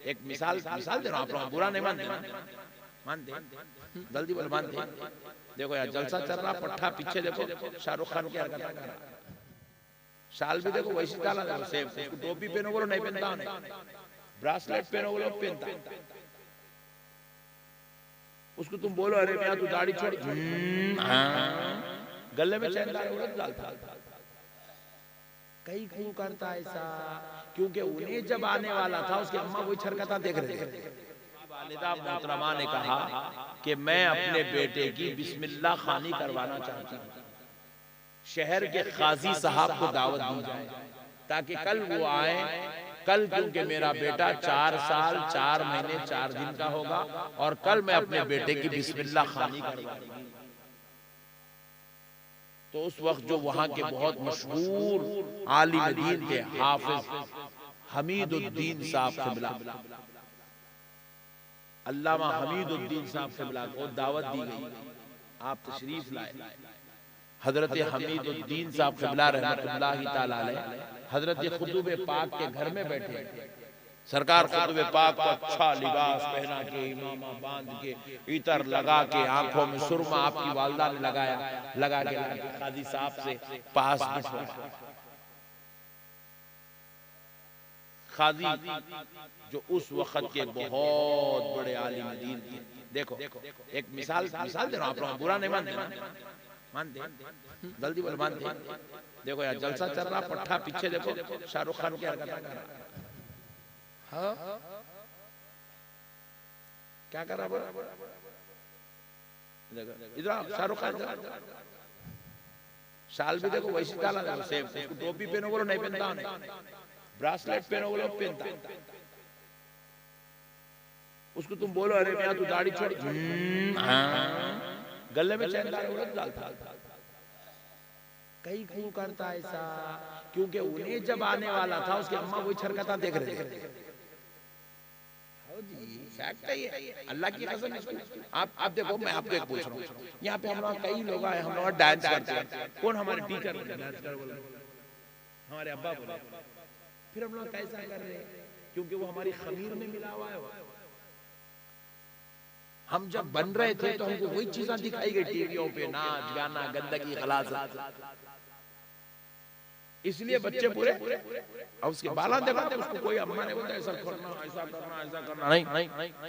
एक मिसाल मिसाल दे रहा हूं, आप लोग बुरा नहीं मानते ना? मानते? जल्दी बोल, मानते? देखो यार, जलसा चल रहा, पट्टा पीछे देखो, शाहरुख खान की हरकत कर रहा है। शाल भी देखो वैसी डाला, देखो सेम। उसको टोपी पहनो बोलो नहीं पहनता, ब्रासलेट पहनो बोलो पहनता। उसको तुम बोलो अरे मियां तू दाढ़ी छोड़, गले में चैन डालता। कई क्यों करता ऐसा? क्योंकि उन्हें जब आने वाला था उसकी अम्मा वही हरकतें देख रहे थे। वालिदा मोहतरमा ने कहा कि मैं अपने बेटे की बिस्मिल्लाह खानी करवाना चाहती हूँ, शहर के काजी साहब को दावत दी जाए ताकि कल वो आए। कल क्योंकि मेरा बेटा 4 साल 4 महीने 4 दिन का होगा और कल मैं अपने बेटे की बिस्मिल्लाह खानी करवाऊंगी। तो उस वक्त जो वहां के बहुत मशहूर आलिम दीन थे, हाफिज हमीदुद्दीन साहब क़िबला, अल्लामा हमीदुद्दीन साहब क़िबला को दावत दी गई, आप तशरीफ लाए। हजरत हमीदुद्दीन साहब क़िबला रहमतुल्लाहि तआला अलैह हजरत खुतूब पाक के घर में बैठे। सरकार खुतूब पाक को अच्छा लिबास पहना के, इमामा बांध के, इतर लगा के, आंखों में सुरमा आपकी वालदा ने लगा के काजी साहब से पास बिठाया। काजी जो उस वक्त के बहुत बड़े आलिम दीन थे। देखो एक मिसाल दे रहा हूं, आप लोग बुरा नहीं मानते ना? मानते? जल्दी बोल, मानते? देखो यार, जलसा चल रहा, पट्टा पीछे देखो, शाहरुख खान की हरकत कर रहा है। हाँ क्या कर रहा है? इधर शाहरुख खान, शाल भी देखो वैसी डाला, देखो सेम। उसको टोपी पहनो बोलो नहीं पहनता, ब्रासलेट पहनो बोलो पहनता। उसको तुम बोलो अरे मियां तू दाढ़ी छोड़, गले में चैन डालता। कई क्यों करता ऐसा? क्योंकि उन्हें जब आने वाला था उसकी अम्मा वही हरकतें देख रहे थे। फैक्ट है ये, अल्लाह की कसम। आप देखो, मैं आपको एक पूछ रहा हूँ, यहाँ पे हम लोग कई लोग आए, हम लोग डांस करते हैं। कौन हमारे टीचर डांस कर बोले? हमारे अब्बा बोले। फिर हम लोग कैसा कर रहे हैं? क्योंकि वो हमारी खमीर में मिला हुआ है। हम जब बन रहे थे तो हमको वही चीजें दिखाई गई टीवियों पे, नाच गाना, गंदगी, खलासा। इसलिए बच्चे पूरे और उसके बाला देखा, उसको कोई अम्मा ने बोला ऐसा करना, ऐसा करना, ऐसा करना नहीं।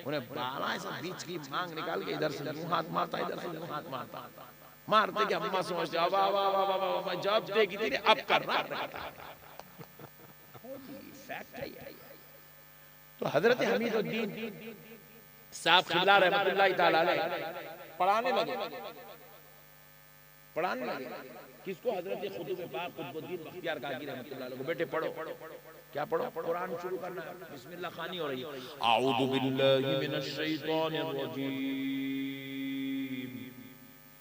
उन्हें बाला ऐसा बीच की मांग निकाल के इधर से यूं हाथ मारता, इधर से यूं हाथ मारता, मारते कि अम्मा समझते अब वाह वाह वाह वाह, मैं जब देखी थी अब कर रहा था। फैक्ट है ये। तो हजरत हमीदुद्दीन साहब क़िबला रहमतुल्लाहि तआला अलैह पढ़ाने लगे। किसको? हजरत खुतूब पाक कुतुबुद्दीन बख्तियार काकी रहमतुल्लाह अलैह को, बेटे पढ़ो। क्या पढ़ो? कुरान शुरू करना है, बिस्मिल्लाह खानी हो रही है। आऊज़ु बिल्लाहि मिनश शैतानिर रजीम।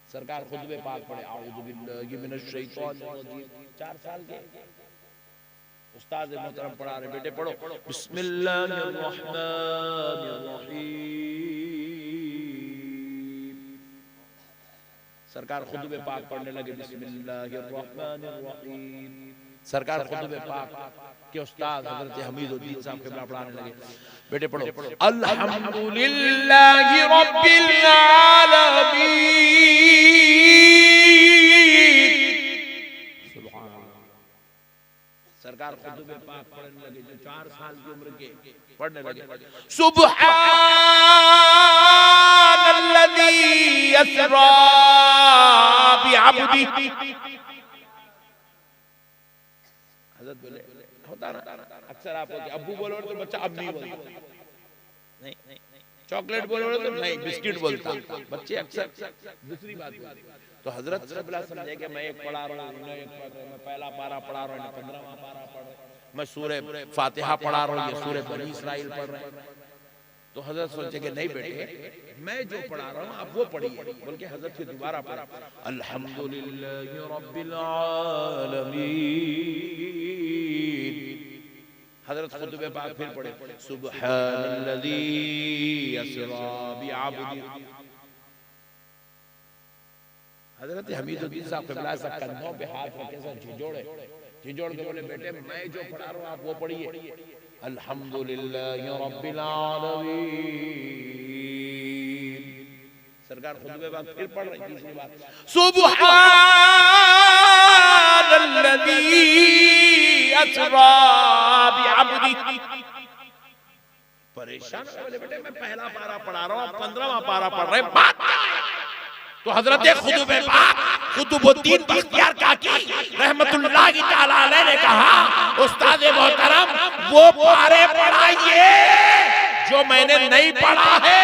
सरकार खुतूब पाक पढ़े, आऊज़ु बिल्लाहि मिनश शैतानिर रजीम। 4 साल के उस्ताद मोहतरम पढ़ा रहे, बेटे पढ़ो, बिस्मिल्लाहिर रहमानिर रहीम। सरकार खुतूब पाक पढ़ने लगे, बिस्मिल्लाहिर रहमानिर रहीम। सरकार खुतूब पाक के उस्ताद हजरत हमीदुद्दीन साहब क़िबला पढ़ाने लगे, बेटे पढ़ो, अल्हम्दुलिल्लाहि रब्बिल आलमीन। सुभान अल्लाह। सरकार खुतूब पाक पढ़ने लगे, जो 4 साल की उम्र के पढ़ने लगे, सुब्हानल्लज़ी अस्रा बिअब्दी। हज़रत बोले, होता ना अक्सर आप अब्बू बोलो तो बच्चा अम्मी बोलता, नहीं चॉकलेट बोलो तो नहीं बिस्किट बोलता, बच्चे अक्सर दूसरी बात बोलते। तो हजरत क़िबला समझे कि मैं एक पढ़ा रहा हूँ, मैं पहला पारा पढ़ा रहा हूँ, 15वां पारा पढ़ रहा हूँ, मैं सूरह फातिहा पढ़ा रहा हूँ, ये सूरह बनी इस्राइल पढ़ रहे हैं। तो हजरत सोचे कि नहीं बेटे, मैं जो पढ़ा रहा हूँ आप वो पढ़िए, बोल के हजरत से दोबारा पढ़ा, अल्हम्दुलिल्लाहि रब्बिल आलमीन। हजरत खुतूब पाक फिर पढ़े, सुब्हानल्लज़ी अस्रा बिअब्दी। हजरत हमीदुद्दीन साहब क़िबला ऐसा कंधों पे हाथ रखे, ऐसा झिझोड़ के बोले, बेटे मैं जो पढ़ा रहा हूँ आप वो पढ़िए। अल्हम्दुलिल्लाहि रब्बिल आलमीन। सरकार खुतबे बाद फिर पढ़ रही तीसरी बात, सुब्हानल्लज़ी अस्रा बिअब्दी। परेशान बोले बेटे मैं पहला पारा पढ़ा रहा हूँ, 15वां पारा पढ़ रहे, बात क्या है? तो हजरत खुतबे पाक कुतुबुद्दीन बख्तियार काकी रहमतुल्लाहि तआला अलैह ने कहा, उस्ताद मोहतरम वो पारे पढ़ाइए जो मैंने नहीं पढ़ा है।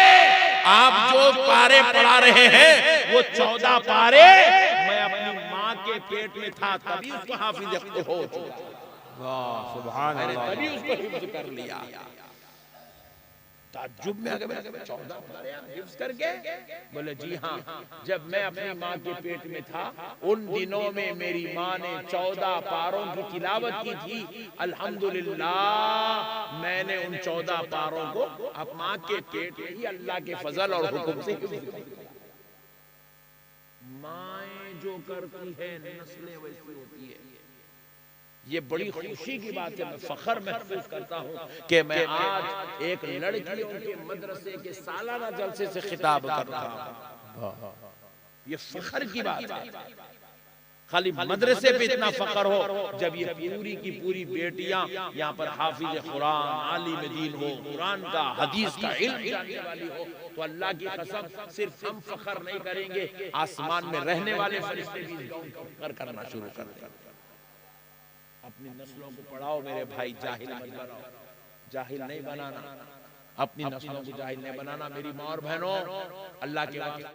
आप जो पारे पढ़ा रहे हैं वो 14 पारे मैं अपनी माँ के पेट में था तभी उसको हाफिज हो चुका। वाह सुभान अल्लाह, तभी उसको हिफ्ज कर लिया। ताज्जुब में आ गए 14 पारे हिफ्ज करके? बोले जी हाँ, जब मैं अपनी माँ के पेट में था उन दिनों में मेरी माँ ने 14 पारों की तिलावत की थी। अल्हम्दुलिल्लाह मैंने उन 14 पारों को अब माँ के पेट में ही अल्लाह के फजल और हुक्म से हिफ्ज कर लिया। माएं जो करती है नस्लें वैसी होती है। ये बड़ी खुशी की बात है, मैं फख्र महसूस करता हूँ कि मैं आज एक लड़कियों के मदरसे के सालाना जलसे से खिताब कर रहा हूँ। ये फख्र की बात है। खाली मदरसे पे इतना फख्र हो जब ये पूरी की पूरी बेटियां यहाँ पर हाफिज कुरान, आलिम दीन हो, कुरान का हदीस का इल्म जानने वाली हो, तो अल्लाह की कसम सिर्फ हम फख्र नहीं करेंगे, आसमान में रहने वाले फरिश्ते भी फख्र करना शुरू कर देंगे। अपनी नस्लों को पढ़ाओ मेरे भाई, जाहिल मत बनाओ, जाहिल नहीं बनाना, अपनी नस्लों को जाहिल नहीं बनाना। मेरी माँ और बहनों, अल्लाह के